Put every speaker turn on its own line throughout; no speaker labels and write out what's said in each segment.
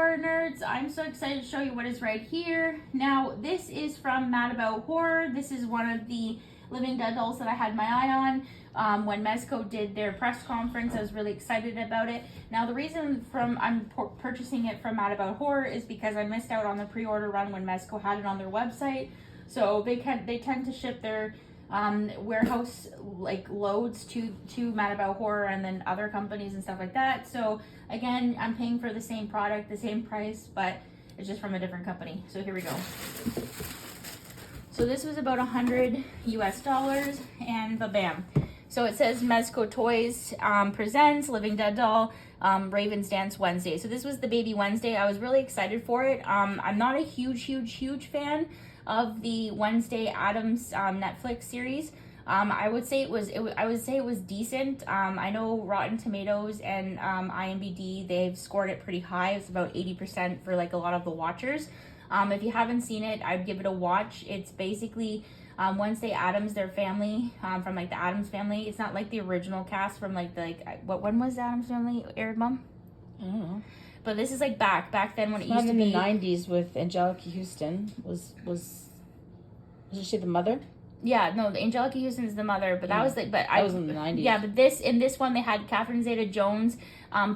horror nerds, I'm so excited to show you what is right here. Now, this is from Mad About Horror. This is one of the Living Dead dolls that I had my eye on. When Mezco did their press conference, I was really excited about it. Now, the reason I'm purchasing it from Mad About Horror is because I missed out on the pre-order run when Mezco had it on their website. So they tend to ship their warehouse like loads to Mad About Horror and then other companies and stuff like that. So again, I'm paying for the same product, the same price, but it's just from a different company. So here we go. So this was about $100 US, and bam. So it says Mezco Toys presents Living Dead doll, Raven's Dance Wednesday. So this was the baby Wednesday. I was really excited for it. I'm not a huge fan of the Wednesday Addams Netflix series. I would say it was decent. I know Rotten Tomatoes and IMDb, they've scored it pretty high. It's about 80% for like a lot of the watchers. If you haven't seen it, I'd give it a watch. It's basically Wednesday Addams, their family, from like the Addams family. It's not like the original cast from like when was the Addams family aired, Mom?
I don't know.
But this is like back then when it used to
in
be
the 90s with Angelica Houston. Was she the mother?
Yeah, no, the Angelica Houston is the mother, but that was like,
that was in the 90s.
Yeah, but in this one they had Catherine Zeta-Jones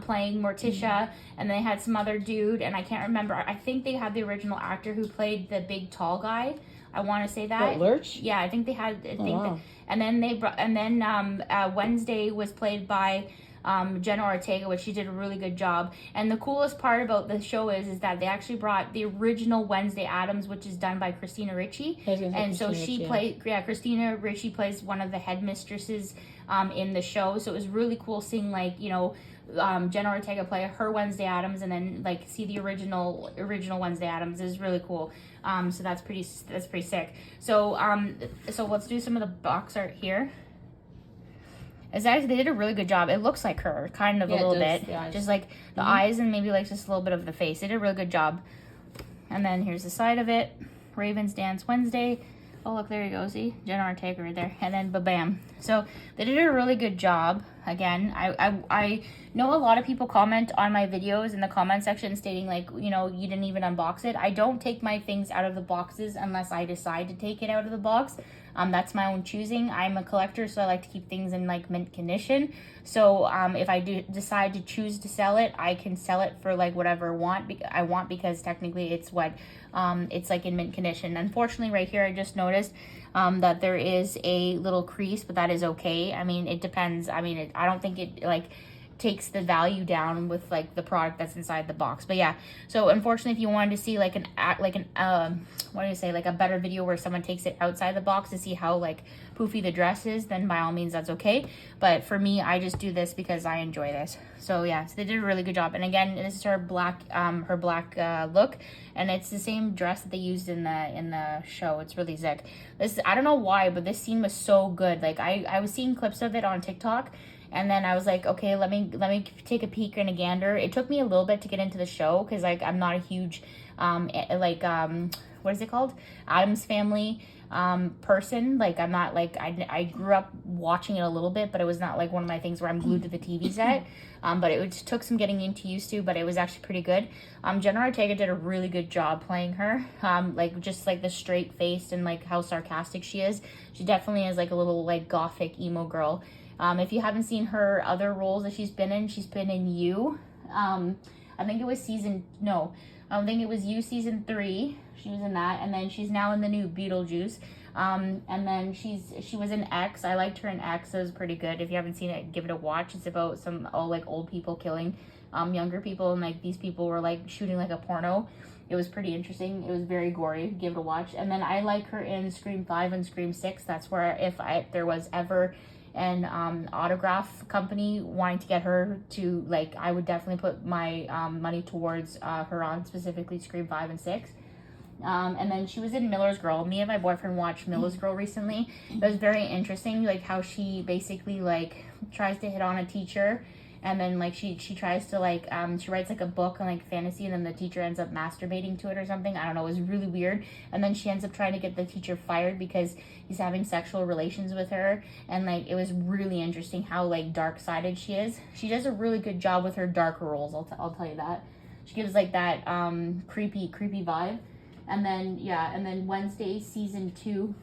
playing Morticia, and they had some other dude, and I can't remember. I think they had the original actor who played the big tall guy. I want to say that.
What, Lurch?
Yeah, I think they had.
Wow.
And then Wednesday was played by Jenna Ortega, which she did a really good job. And the coolest part about the show is that they actually brought the original Wednesday Addams, which is done by Christina Ricci. And so Christina Ricci plays one of the headmistresses in the show. So it was really cool seeing Jenna Ortega play her Wednesday Addams, and then like see the original Wednesday Addams. Is really cool. So that's pretty sick. So let's do some of the box art here. They did a really good job. It looks like her, kind of a little bit. Just like the eyes and maybe like just a little bit of the face. They did a really good job. And then here's the side of it. Raven's Dance Wednesday. Oh, look, there you go. See? Jenna Ortega right there. And then ba-bam. So they did a really good job. Again, I know a lot of people comment on my videos in the comment section stating like, you didn't even unbox it. I don't take my things out of the boxes unless I decide to take it out of the box. That's my own choosing. I'm a collector, so I like to keep things in like mint condition. So if I do decide to choose to sell it, I can sell it for like whatever I want because technically it's it's like in mint condition. Unfortunately, right here I just noticed that there is a little crease, but that is okay. I mean, it depends. I mean, I don't think it like takes the value down with like the product that's inside the box. But yeah, so unfortunately, if you wanted to see like a better video where someone takes it outside the box to see how like poofy the dress is, then by all means that's okay. But for me, I just do this because I enjoy this. So yeah, so they did a really good job. And again, this is her black look, and it's the same dress that they used in the show. It's really sick. I don't know why, but this scene was so good. Like I was seeing clips of it on TikTok, and then I was like, okay, let me take a peek and a gander. It took me a little bit to get into the show because like I'm not a huge what is it called? Addams Family person. Like I'm not like I grew up watching it a little bit, but it was not like one of my things where I'm glued to the TV set. But it took some getting used to, but it was actually pretty good. Jenna Ortega did a really good job playing her. Just like the straight face and like how sarcastic she is. She definitely is like a little like gothic emo girl. If you haven't seen her other roles that she's been in You. I think it was You season 3. She was in that, and then she's now in the new Beetlejuice. And then she was in X. I liked her in X. It was pretty good. If you haven't seen it, give it a watch. It's about some old people killing younger people, and like these people were like shooting like a porno. It was pretty interesting. It was very gory. Give it a watch. And then I like her in Scream 5 and Scream 6. That's where if there was ever an autograph company wanting to get her to, like, I would definitely put my money towards her on specifically Scream 5 and 6. And then she was in Miller's Girl. Me and my boyfriend watched Miller's Girl recently. It was very interesting, like how she basically like tries to hit on a teacher, and then like she tries to like she writes like a book on like fantasy, and then the teacher ends up masturbating to it or something. I don't know, it was really weird. And then she ends up trying to get the teacher fired because he's having sexual relations with her, and like it was really interesting how like dark-sided she is. She does a really good job with her darker roles, I'll tell you that. She gives like that creepy vibe. And then Wednesday season 2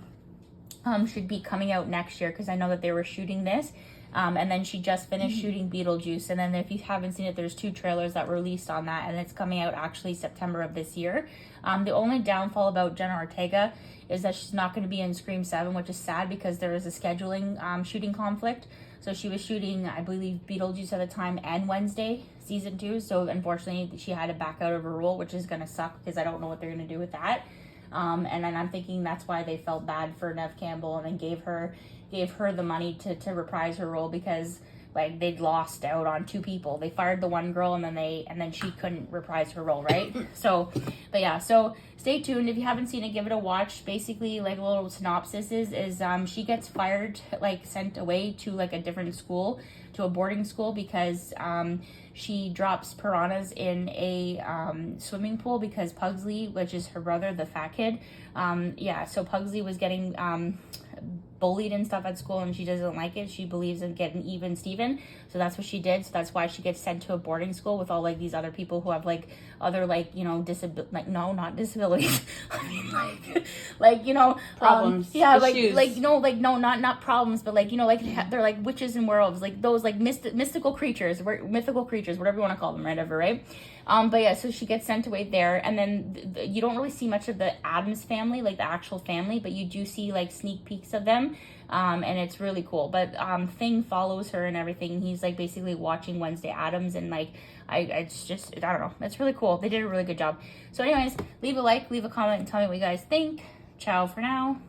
should be coming out next year, because I know that they were shooting this. And then she just finished shooting Beetlejuice. And then if you haven't seen it, there's 2 trailers that were released on that, and it's coming out actually September of this year. The only downfall about Jenna Ortega is that she's not going to be in Scream 7, which is sad because there is a scheduling shooting conflict. So she was shooting, I believe, Beetlejuice at the time and Wednesday season 2. So unfortunately, she had to back out of her role, which is going to suck because I don't know what they're going to do with that. And then I'm thinking that's why they felt bad for Neve Campbell and then gave her the money to reprise her role, because like they'd lost out on 2 people. They fired the one girl and then she couldn't reprise her role, right? So, but yeah, so stay tuned. If you haven't seen it, give it a watch. Basically, like a little synopsis is she gets fired, like sent away to like a different school, to a boarding school, because she drops piranhas in a swimming pool because Pugsley, which is her brother, the fat kid, so Pugsley was getting bullied and stuff at school, and she doesn't like it. She believes in getting even Steven, so that's what she did. So that's why she gets sent to a boarding school with all like these other people who have like other like, you know, not disabilities. I mean like you know,
problems,
like not problems, but like, you know, like they're like witches and werewolves, like those like mythical creatures, whatever you want to call them, whatever, right? But yeah, so she gets sent away there, and then you don't really see much of the Addams family, like the actual family, but you do see like sneak peeks of them, and it's really cool. But Thing follows her and everything. He's like basically watching Wednesday Addams, and like I don't know, it's really cool. They did a really good job. So anyways, leave a like, leave a comment, and tell me what you guys think. Ciao for now.